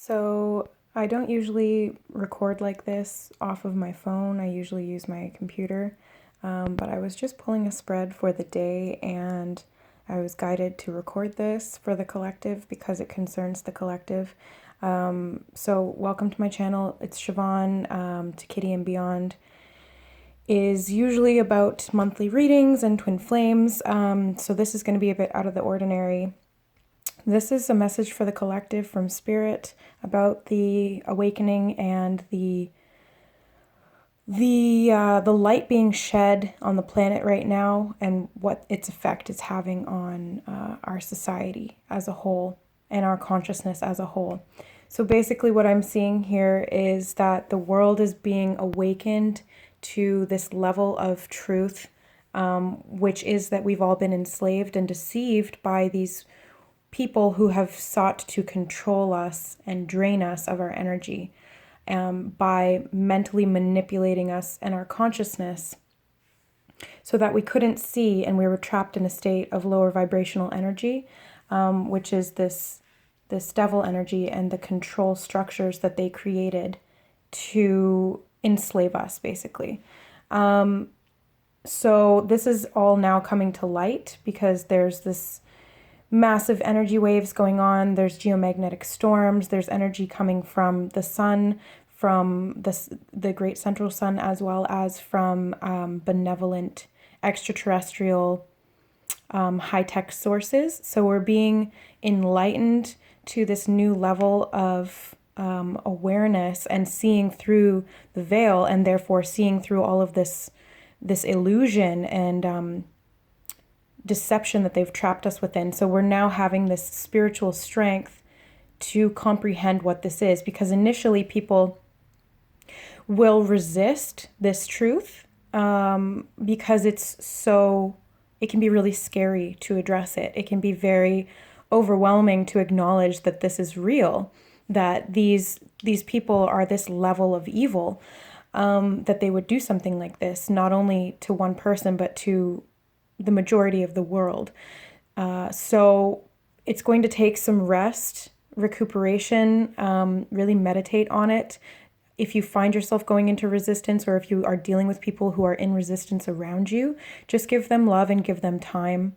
So I don't usually record like this off of my phone. I usually use my computer. But I was just pulling a spread for the day and I was guided to record this for the collective because it concerns the collective. So welcome to my channel. It's Siobhan, to Kitty and Beyond is usually about monthly readings and twin flames. So this is going to be a bit out of the ordinary. This is a message for the collective from Spirit about the awakening and the light being shed on the planet right now and what its effect is having on our society as a whole and our consciousness as a whole. So basically what I'm seeing here is that the world is being awakened to this level of truth, which is that we've all been enslaved and deceived by these people who have sought to control us and drain us of our energy by mentally manipulating us and our consciousness so that we couldn't see and we were trapped in a state of lower vibrational energy, which is this devil energy and the control structures that they created to enslave us, basically. So this is all now coming to light because there's this massive energy waves going on. There's geomagnetic storms. There's energy coming from the sun, from the great central sun, as well as from benevolent extraterrestrial high-tech sources. So we're being enlightened to this new level of awareness and seeing through the veil, and therefore seeing through all of this illusion and deception that they've trapped us within. So we're now having this spiritual strength to comprehend what this is, because initially people will resist this truth because it can be really scary to address it. It can be very overwhelming to acknowledge that this is real, that these people are this level of evil, that they would do something like this, not only to one person, but to the majority of the world. So it's going to take some rest, recuperation, really meditate on it. If you find yourself going into resistance, or if you are dealing with people who are in resistance around you, just give them love and give them time.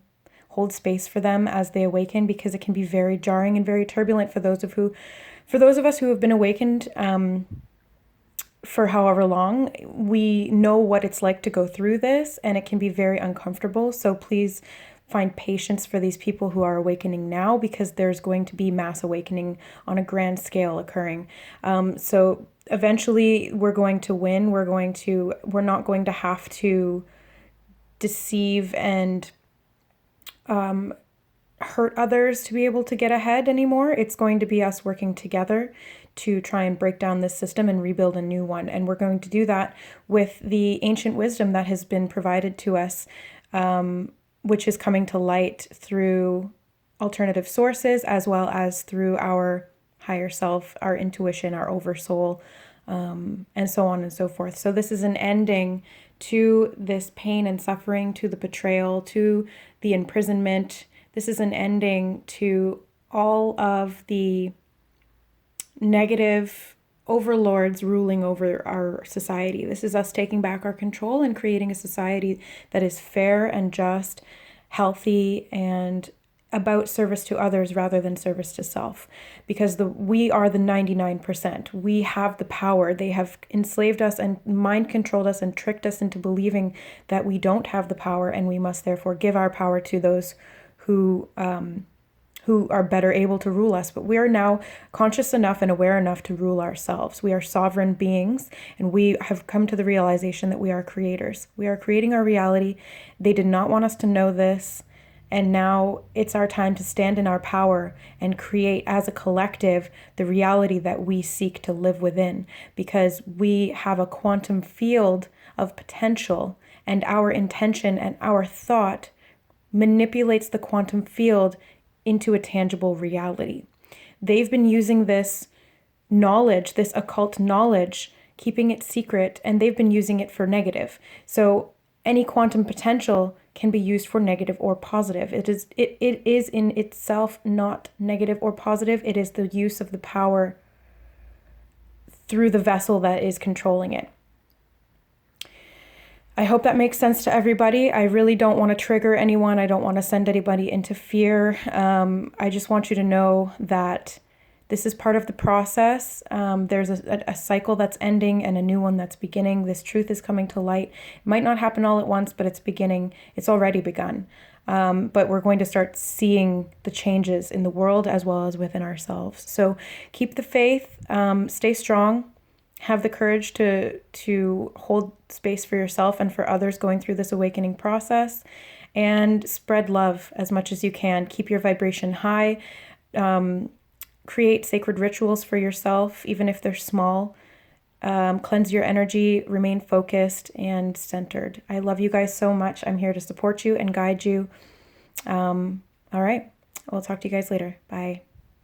Hold space for them as they awaken, because it can be very jarring and very turbulent for those of us who have been awakened for however long. We know what it's like to go through this, and it can be very uncomfortable. So please find patience for these people who are awakening now, because there's going to be mass awakening on a grand scale occurring. So eventually we're going to win. We're not going to have to deceive and hurt others to be able to get ahead anymore. It's going to be us working together to try and break down this system and rebuild a new one. And we're going to do that with the ancient wisdom that has been provided to us, which is coming to light through alternative sources, as well as through our higher self, our intuition, our oversoul, and so on and so forth. So this is an ending to this pain and suffering, to the betrayal, to the imprisonment. This is an ending to all of the negative overlords ruling over our society. This is us taking back our control and creating a society that is fair and just, healthy, and about service to others rather than service to self. Because we are the 99%. We have the power. They have enslaved us and mind controlled us and tricked us into believing that we don't have the power, and we must therefore give our power to those who are better able to rule us. But we are now conscious enough and aware enough to rule ourselves. We are sovereign beings, and we have come to the realization that we are creators. We are creating our reality. They did not want us to know this, and now it's our time to stand in our power and create as a collective the reality that we seek to live within, because we have a quantum field of potential, and our intention and our thought manipulates the quantum field into a tangible reality. They've been using this knowledge, this occult knowledge, keeping it secret, and they've been using it for negative. So any quantum potential can be used for negative or positive. It is in itself not negative or positive. It is the use of the power through the vessel that is controlling it. I hope that makes sense to everybody. I really don't want to trigger anyone. I don't want to send anybody into fear. I just want you to know that this is part of the process. There's a cycle that's ending and a new one that's beginning. This truth is coming to light. It might not happen all at once, but it's beginning. It's already begun. But we're going to start seeing the changes in the world as well as within ourselves. So keep the faith, stay strong. Have the courage to hold space for yourself and for others going through this awakening process, and spread love as much as you can. Keep your vibration high. Create sacred rituals for yourself, even if they're small. Cleanse your energy, remain focused and centered. I love you guys so much. I'm here to support you and guide you. All right. We'll talk to you guys later. Bye.